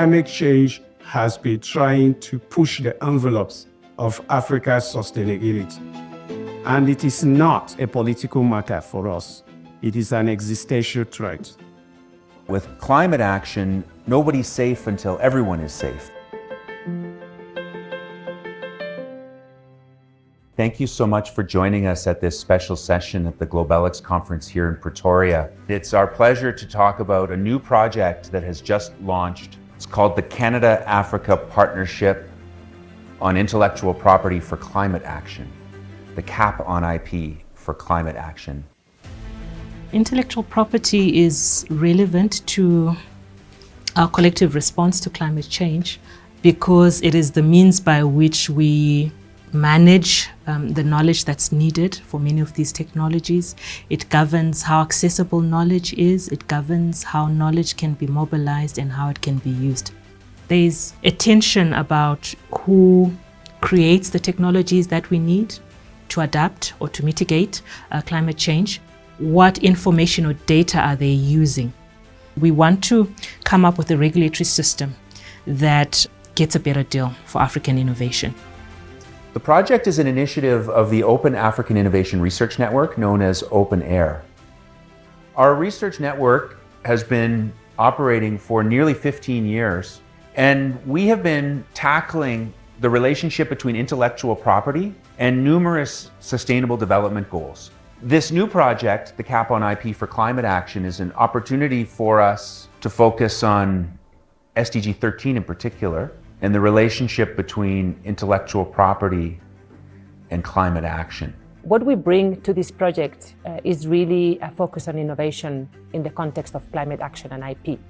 climate change has been trying to push the envelopes of Africa's sustainability. And it is not a political matter for us. It is an existential threat. With climate action, nobody's safe until everyone is safe. Thank you so much for joining us at this special session at the Globelix conference here in Pretoria. It's our pleasure to talk about a new project that has just launched. It's called the Canada-Africa Partnership on Intellectual Property for Climate Action, the CAP on IP for Climate Action. Intellectual property is relevant to our collective response to climate change because it is the means by which we manage the knowledge that's needed for many of these technologies. It governs how accessible knowledge is. It governs how knowledge can be mobilized and how it can be used. There's a tension about who creates the technologies that we need to adapt or to mitigate climate change. What information or data are they using? We want to come up with a regulatory system that gets a better deal for African innovation. The project is an initiative of the Open African Innovation Research Network, known as OpenAIR. Our research network has been operating for nearly 15 years, and we have been tackling the relationship between intellectual property and numerous sustainable development goals. This new project, the CAP on IP for Climate Action, is an opportunity for us to focus on SDG 13 in particular, and the relationship between intellectual property and climate action. What we bring to this project is really a focus on innovation in the context of climate action and IP.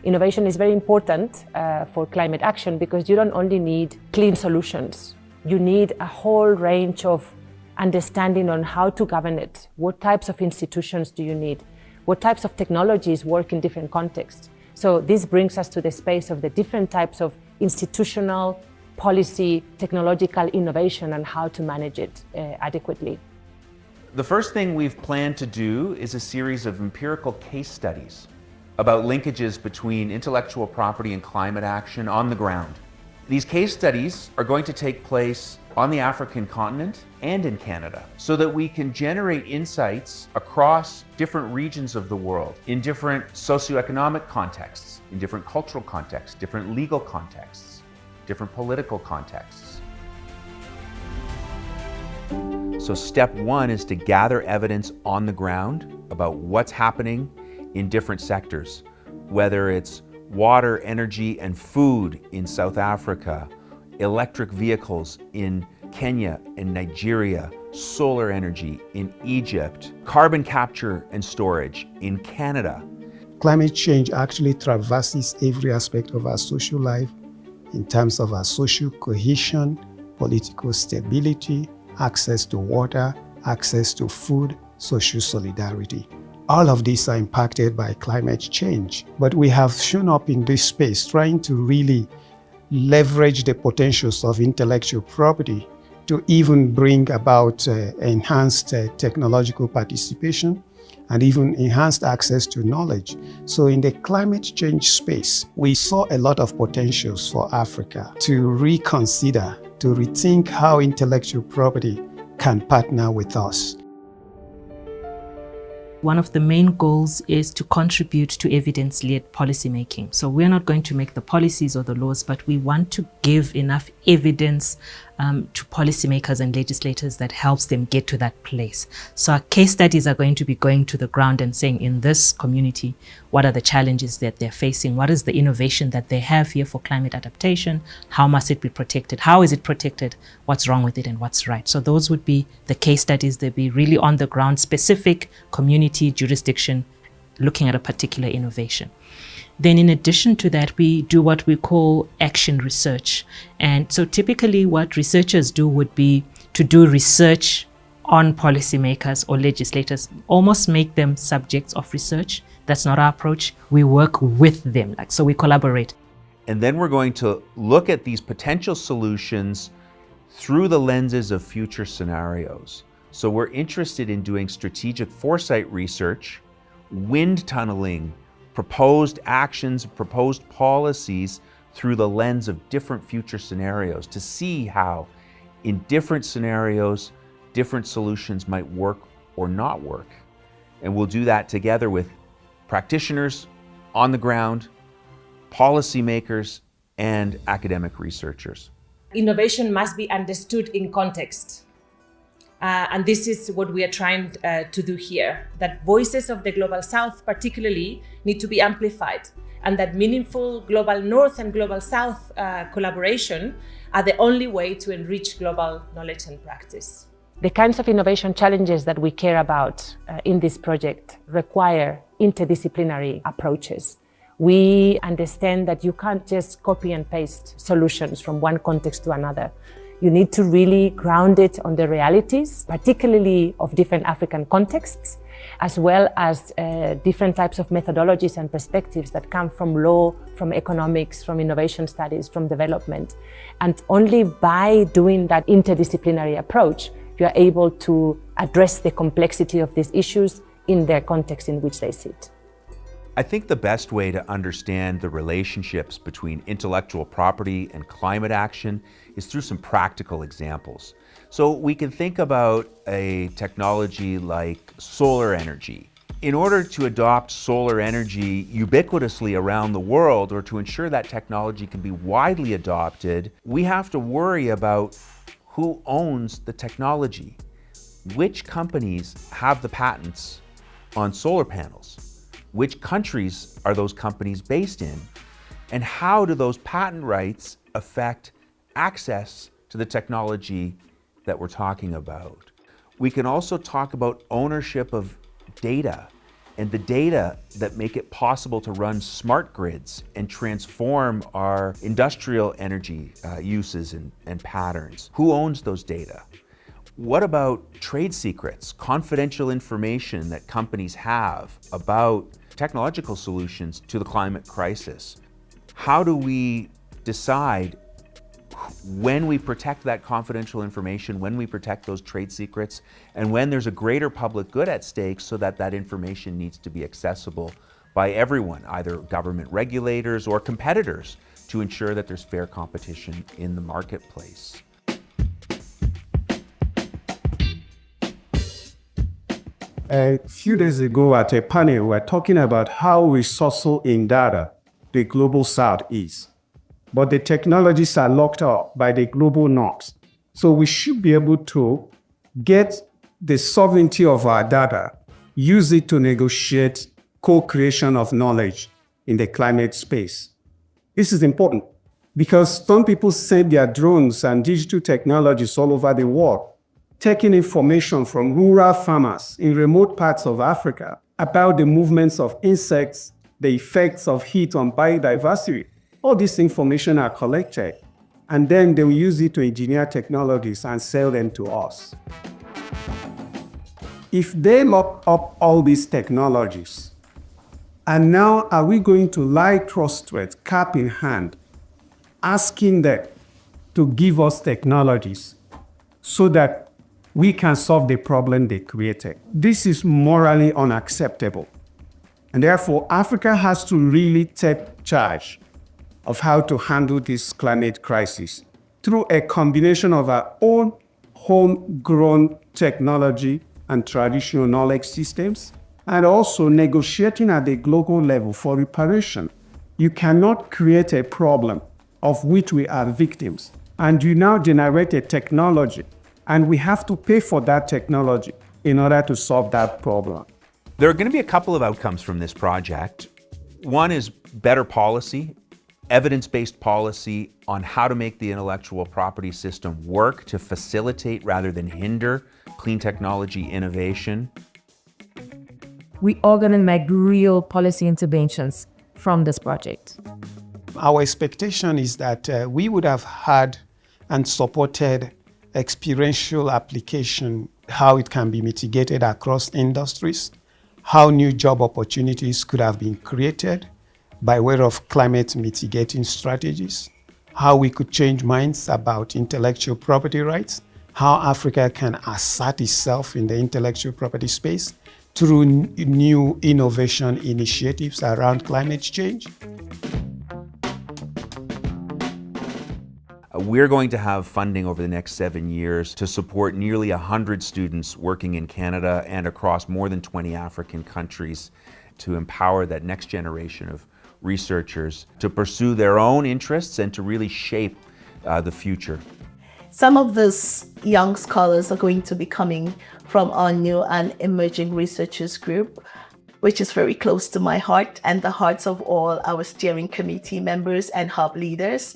Innovation is very important for climate action because you don't only need clean solutions, you need a whole range of understanding on how to govern it. What types of institutions do you need? What types of technologies work in different contexts? So this brings us to the space of the different types of institutional, policy, technological innovation and how to manage it adequately. The first thing we've planned to do is a series of empirical case studies about linkages between intellectual property and climate action on the ground. These case studies are going to take place on the African continent and in Canada so that we can generate insights across different regions of the world in different socioeconomic contexts, in different cultural contexts, different legal contexts, different political contexts. So step one is to gather evidence on the ground about what's happening in different sectors, whether it's water, energy, and food in South Africa, electric vehicles in Kenya and Nigeria, solar energy in Egypt, carbon capture and storage in Canada. Climate change actually traverses every aspect of our social life in terms of our social cohesion, political stability, access to water, access to food, social solidarity. All of these are impacted by climate change, but we have shown up in this space trying to really leverage the potentials of intellectual property to even bring about enhanced technological participation and even enhanced access to knowledge. So in the climate change space, we saw a lot of potentials for Africa to reconsider, to rethink how intellectual property can partner with us. One of the main goals is to contribute to evidence-led policymaking. So we're not going to make the policies or the laws, but we want to give enough evidence to policymakers and legislators that helps them get to that place. So our case studies are going to be going to the ground and saying, in this community, what are the challenges that they're facing? What is the innovation that they have here for climate adaptation? How must it be protected? How is it protected? What's wrong with it and what's right? So those would be the case studies. They'd be really on the ground, specific community jurisdiction, looking at a particular innovation. Then in addition to that, we do what we call action research. And so typically what researchers do would be to do research on policymakers or legislators, almost make them subjects of research. That's not our approach. We work with them, so we collaborate. And then we're going to look at these potential solutions through the lenses of future scenarios. So we're interested in doing strategic foresight research, wind tunneling, proposed actions, proposed policies through the lens of different future scenarios to see how in different scenarios, different solutions might work or not work. And we'll do that together with practitioners on the ground, policymakers, and academic researchers. Innovation must be understood in context. And this is what we are trying to do here, that voices of the Global South particularly need to be amplified, and that meaningful Global North and Global South collaboration are the only way to enrich global knowledge and practice. The kinds of innovation challenges that we care about in this project require interdisciplinary approaches. We understand that you can't just copy and paste solutions from one context to another. You need to really ground it on the realities, particularly of different African contexts, as well as different types of methodologies and perspectives that come from law, from economics, from innovation studies, from development. And only by doing that interdisciplinary approach, you are able to address the complexity of these issues in their context in which they sit. I think the best way to understand the relationships between intellectual property and climate action is through some practical examples. So we can think about a technology like solar energy. In order to adopt solar energy ubiquitously around the world, or to ensure that technology can be widely adopted, we have to worry about who owns the technology. Which companies have the patents on solar panels? Which countries are those companies based in? And how do those patent rights affect access to the technology that we're talking about? We can also talk about ownership of data and the data that make it possible to run smart grids and transform our industrial energy uses and patterns. Who owns those data? What about trade secrets, confidential information that companies have about technological solutions to the climate crisis? How do we decide when we protect that confidential information, when we protect those trade secrets, and when there's a greater public good at stake so that that information needs to be accessible by everyone, either government regulators or competitors, to ensure that there's fair competition in the marketplace? A few days ago at a panel, we were talking about how resourceful in data the Global South is. But the technologies are locked up by the Global North. So we should be able to get the sovereignty of our data, use it to negotiate co-creation of knowledge in the climate space. This is important because some people send their drones and digital technologies all over the world, taking information from rural farmers in remote parts of Africa about the movements of insects, the effects of heat on biodiversity. All this information are collected, and then they will use it to engineer technologies and sell them to us. If they lock up all these technologies, and now are we going to lie trust to it, cap in hand, asking them to give us technologies so that we can solve the problem they created? This is morally unacceptable. And therefore, Africa has to really take charge of how to handle this climate crisis through a combination of our own homegrown technology and traditional knowledge systems, and also negotiating at the global level for reparation. You cannot create a problem of which we are victims, and you now generate a technology, and we have to pay for that technology in order to solve that problem. There are going to be a couple of outcomes from this project. One is better policy, evidence-based policy on how to make the intellectual property system work to facilitate rather than hinder clean technology innovation. We are going to make real policy interventions from this project. Our expectation is that we would have had and supported experiential application, how it can be mitigated across industries, how new job opportunities could have been created by way of climate mitigating strategies, how we could change minds about intellectual property rights, how Africa can assert itself in the intellectual property space through new innovation initiatives around climate change. We're going to have funding over the next 7 years to support nearly 100 students working in Canada and across more than 20 African countries to empower that next generation of researchers to pursue their own interests and to really shape the future. Some of these young scholars are going to be coming from our new and emerging researchers group, which is very close to my heart and the hearts of all our steering committee members and hub leaders.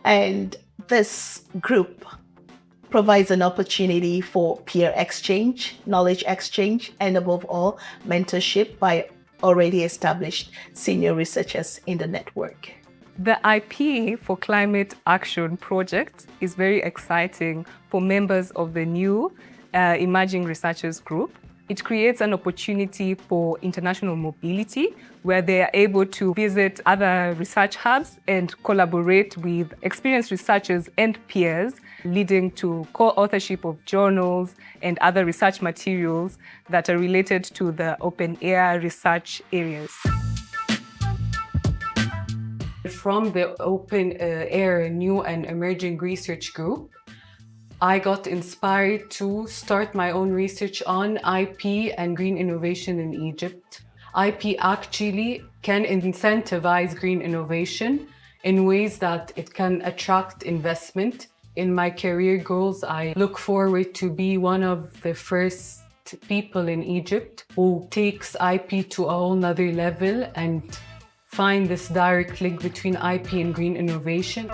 And this group provides an opportunity for peer exchange, knowledge exchange, and above all, mentorship by already established senior researchers in the network. The IP for Climate Action project is very exciting for members of the new Emerging Researchers Group. It creates an opportunity for international mobility where they are able to visit other research hubs and collaborate with experienced researchers and peers, leading to co-authorship of journals and other research materials that are related to the open air research areas. From the Open Air New and Emerging Research Group, I got inspired to start my own research on IP and green innovation in Egypt. IP actually can incentivize green innovation in ways that it can attract investment. In my career goals, I look forward to be one of the first people in Egypt who takes IP to a whole nother level and find this direct link between IP and green innovation.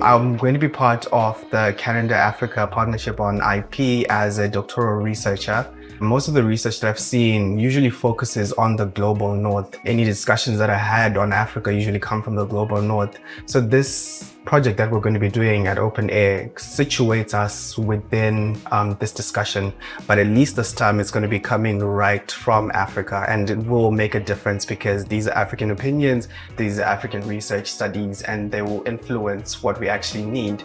I'm going to be part of the Canada-Africa Partnership on IP as a doctoral researcher. Most of the research that I've seen usually focuses on the global north. Any discussions that I had on Africa usually come from the global north. So this project that we're going to be doing at Open Air situates us within this discussion, but at least this time it's going to be coming right from Africa, and it will make a difference because these are African opinions, these are African research studies, and they will influence what we actually need.